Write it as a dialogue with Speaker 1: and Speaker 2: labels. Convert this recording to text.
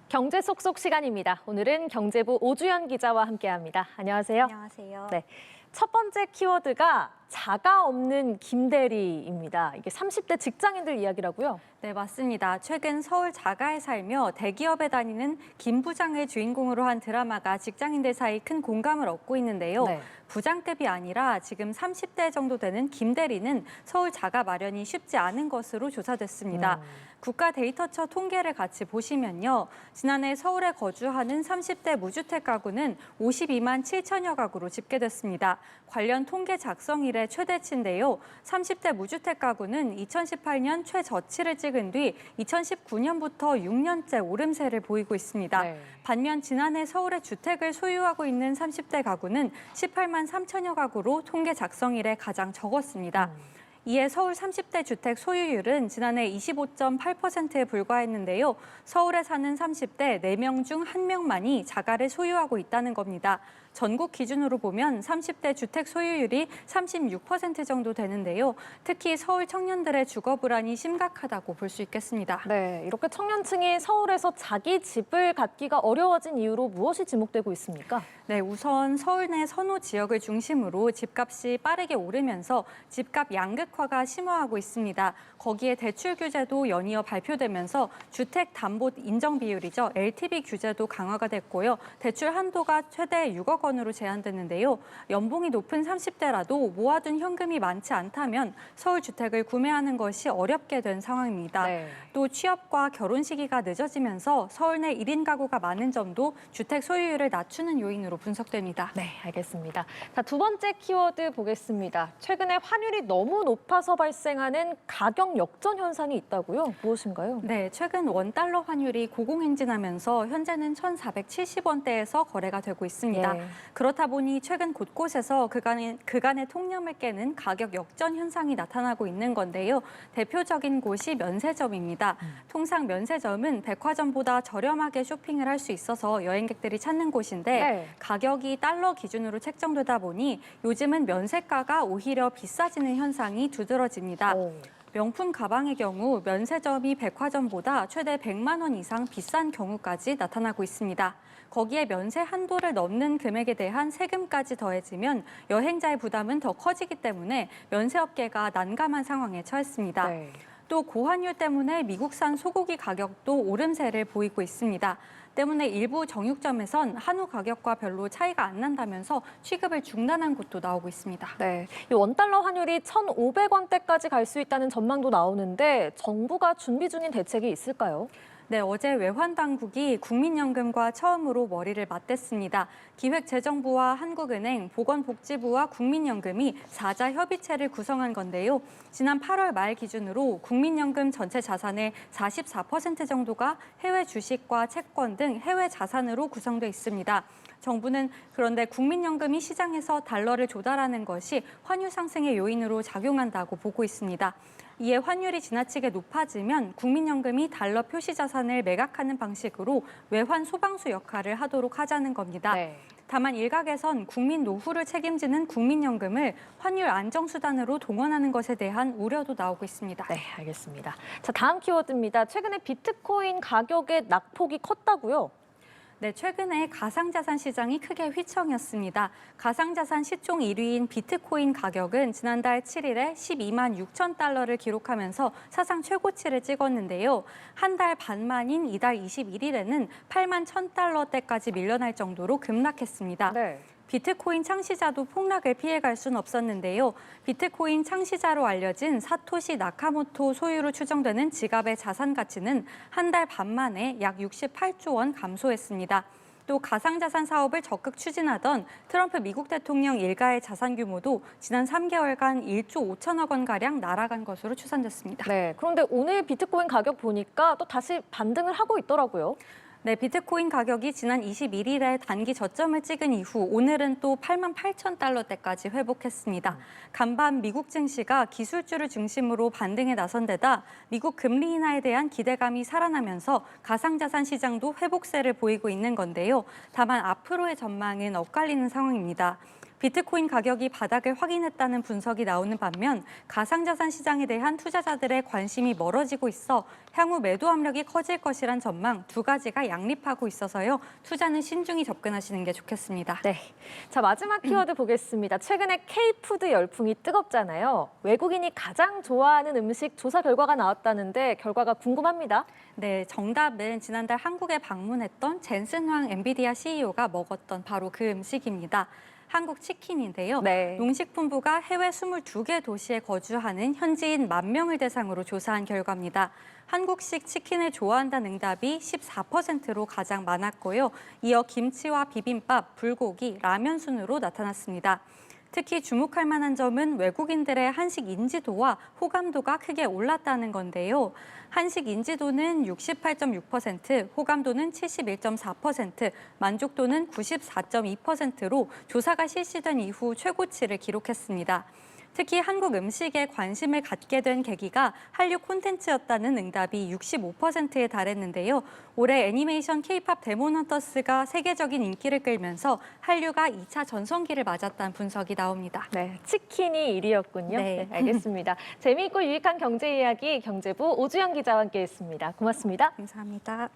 Speaker 1: 경제 속속 시간입니다. 오늘은 경제부 오주연 기자와 함께합니다. 안녕하세요.
Speaker 2: 안녕하세요.
Speaker 1: 네, 첫 번째 키워드가 자가 없는 김대리입니다. 이게 30대 직장인들 이야기라고요?
Speaker 2: 네, 맞습니다. 최근 서울 자가에 살며 대기업에 다니는 김 부장을 주인공으로 한 드라마가 직장인들 사이 큰 공감을 얻고 있는데요.
Speaker 1: 네.
Speaker 2: 부장급이 아니라 지금 30대 정도 되는 김 대리는 서울 자가 마련이 쉽지 않은 것으로 조사됐습니다. 국가데이터처 통계를 같이 보시면요. 지난해 서울에 거주하는 30대 무주택 가구는 52만 7천여 가구로 집계됐습니다. 관련 통계 작성 이래 최대치인데요. 30대 무주택 가구는 2018년 최저치를 찍은 뒤 2019년부터 6년째 오름세를 보이고 있습니다.
Speaker 1: 네.
Speaker 2: 반면 지난해 서울에 주택을 소유하고 있는 30대 가구는 18만 3천여 가구로 통계 작성 이래 가장 적었습니다. 이에 서울 30대 주택 소유율은 지난해 25.8%에 불과했는데요. 서울에 사는 30대 4명 중 1명만이 자가를 소유하고 있다는 겁니다. 전국 기준으로 보면 30대 주택 소유율이 36% 정도 되는데요. 특히 서울 청년들의 주거 불안이 심각하다고 볼 수 있겠습니다.
Speaker 1: 네, 이렇게 청년층이 서울에서 자기 집을 갖기가 어려워진 이유로 무엇이 지목되고 있습니까?
Speaker 2: 네, 우선 서울 내 선호 지역을 중심으로 집값이 빠르게 오르면서 집값 양극화가 심화하고 있습니다. 거기에 대출 규제도 연이어 발표되면서 주택 담보 인정 비율이죠. LTV 규제도 강화가 됐고요. 대출 한도가 최대 6억 원으로 제한됐는데요. 연봉이 높은 30대라도 모아둔 현금이 많지 않다면 서울 주택을 구매하는 것이 어렵게 된 상황입니다.
Speaker 1: 네.
Speaker 2: 또 취업과 결혼 시기가 늦어지면서 서울 내 1인 가구가 많은 점도 주택 소유율을 낮추는 요인으로 분석됩니다.
Speaker 1: 네, 알겠습니다. 자, 두 번째 키워드 보겠습니다. 최근에 환율이 너무 높아서 발생하는 가격 역전 현상이 있다고요? 무엇인가요?
Speaker 2: 네, 최근 원달러 환율이 고공행진하면서 현재는 1,470원대에서 거래가 되고 있습니다.
Speaker 1: 예.
Speaker 2: 그렇다 보니 최근 곳곳에서 그간의 통념을 깨는 가격 역전 현상이 나타나고 있는 건데요. 대표적인 곳이 면세점입니다. 통상 면세점은 백화점보다 저렴하게 쇼핑을 할 수 있어서 여행객들이 찾는 곳인데
Speaker 1: 네.
Speaker 2: 가격이 달러 기준으로 책정되다 보니 요즘은 면세가가 오히려 비싸지는 현상이 두드러집니다. 명품 가방의 경우 면세점이 백화점보다 최대 100만 원 이상 비싼 경우까지 나타나고 있습니다. 거기에 면세 한도를 넘는 금액에 대한 세금까지 더해지면 여행자의 부담은 더 커지기 때문에 면세업계가 난감한 상황에 처했습니다.
Speaker 1: 네.
Speaker 2: 또 고환율 때문에 미국산 소고기 가격도 오름세를 보이고 있습니다. 때문에 일부 정육점에선 한우 가격과 별로 차이가 안 난다면서 취급을 중단한 곳도 나오고 있습니다.
Speaker 1: 네, 이 원달러 환율이 1,500원대까지 갈 수 있다는 전망도 나오는데 정부가 준비 중인 대책이 있을까요?
Speaker 2: 네, 어제 외환당국이 국민연금과 처음으로 머리를 맞댔습니다. 기획재정부와 한국은행, 보건복지부와 국민연금이 사자 협의체를 구성한 건데요. 지난 8월 말 기준으로 국민연금 전체 자산의 44% 정도가 해외 주식과 채권 등 해외 자산으로 구성돼 있습니다. 정부는 그런데 국민연금이 시장에서 달러를 조달하는 것이 환율 상승의 요인으로 작용한다고 보고 있습니다. 이에 환율이 지나치게 높아지면 국민연금이 달러 표시 자산을 매각하는 방식으로 외환 소방수 역할을 하도록 하자는 겁니다.
Speaker 1: 네.
Speaker 2: 다만 일각에선 국민 노후를 책임지는 국민연금을 환율 안정수단으로 동원하는 것에 대한 우려도 나오고 있습니다.
Speaker 1: 네, 알겠습니다. 자, 다음 키워드입니다. 최근에 비트코인 가격의 낙폭이 컸다고요?
Speaker 2: 네, 최근에 가상자산 시장이 크게 휘청였습니다. 가상자산 시총 1위인 비트코인 가격은 지난달 7일에 12만 6천 달러를 기록하면서 사상 최고치를 찍었는데요. 한 달 반 만인 이달 21일에는 8만 1천 달러대까지 밀려날 정도로 급락했습니다.
Speaker 1: 네.
Speaker 2: 비트코인 창시자도 폭락을 피해갈 순 없었는데요. 비트코인 창시자로 알려진 사토시 나카모토 소유로 추정되는 지갑의 자산 가치는 한 달 반 만에 약 68조 원 감소했습니다. 또 가상자산 사업을 적극 추진하던 트럼프 미국 대통령 일가의 자산 규모도 지난 3개월간 1조 5천억 원가량 날아간 것으로 추산됐습니다.
Speaker 1: 네, 그런데 오늘 비트코인 가격 보니까 또 다시 반등을 하고 있더라고요.
Speaker 2: 네, 비트코인 가격이 지난 21일에 단기 저점을 찍은 이후 오늘은 또 8만 8천 달러대까지 회복했습니다. 간밤 미국 증시가 기술주를 중심으로 반등에 나선 데다 미국 금리 인하에 대한 기대감이 살아나면서 가상자산 시장도 회복세를 보이고 있는 건데요. 다만 앞으로의 전망은 엇갈리는 상황입니다. 비트코인 가격이 바닥을 확인했다는 분석이 나오는 반면 가상자산 시장에 대한 투자자들의 관심이 멀어지고 있어 향후 매도 압력이 커질 것이란 전망 두 가지가 양립하고 있어서요. 투자는 신중히 접근하시는 게 좋겠습니다.
Speaker 1: 네. 자, 마지막 키워드 보겠습니다. 최근에 K푸드 열풍이 뜨겁잖아요. 외국인이 가장 좋아하는 음식 조사 결과가 나왔다는데 결과가 궁금합니다.
Speaker 2: 네, 정답은 지난달 한국에 방문했던 젠슨 황 엔비디아 CEO가 먹었던 바로 그 음식입니다. 한국 치킨인데요.
Speaker 1: 네.
Speaker 2: 농식품부가 해외 22개 도시에 거주하는 현지인 10,000명을 대상으로 조사한 결과입니다. 한국식 치킨을 좋아한다는 응답이 14%로 가장 많았고요. 이어 김치와 비빔밥, 불고기, 라면 순으로 나타났습니다. 특히 주목할 만한 점은 외국인들의 한식 인지도와 호감도가 크게 올랐다는 건데요. 한식 인지도는 68.6%, 호감도는 71.4%, 만족도는 94.2%로 조사가 실시된 이후 최고치를 기록했습니다. 특히 한국 음식에 관심을 갖게 된 계기가 한류 콘텐츠였다는 응답이 65%에 달했는데요. 올해 애니메이션 K-팝 데몬헌터스가 세계적인 인기를 끌면서 한류가 2차 전성기를 맞았다는 분석이 나옵니다.
Speaker 1: 네, 치킨이 1위였군요.
Speaker 2: 네.
Speaker 1: 알겠습니다. 재미있고 유익한 경제 이야기 경제부 오주영 기자와 함께했습니다. 고맙습니다.
Speaker 2: 감사합니다.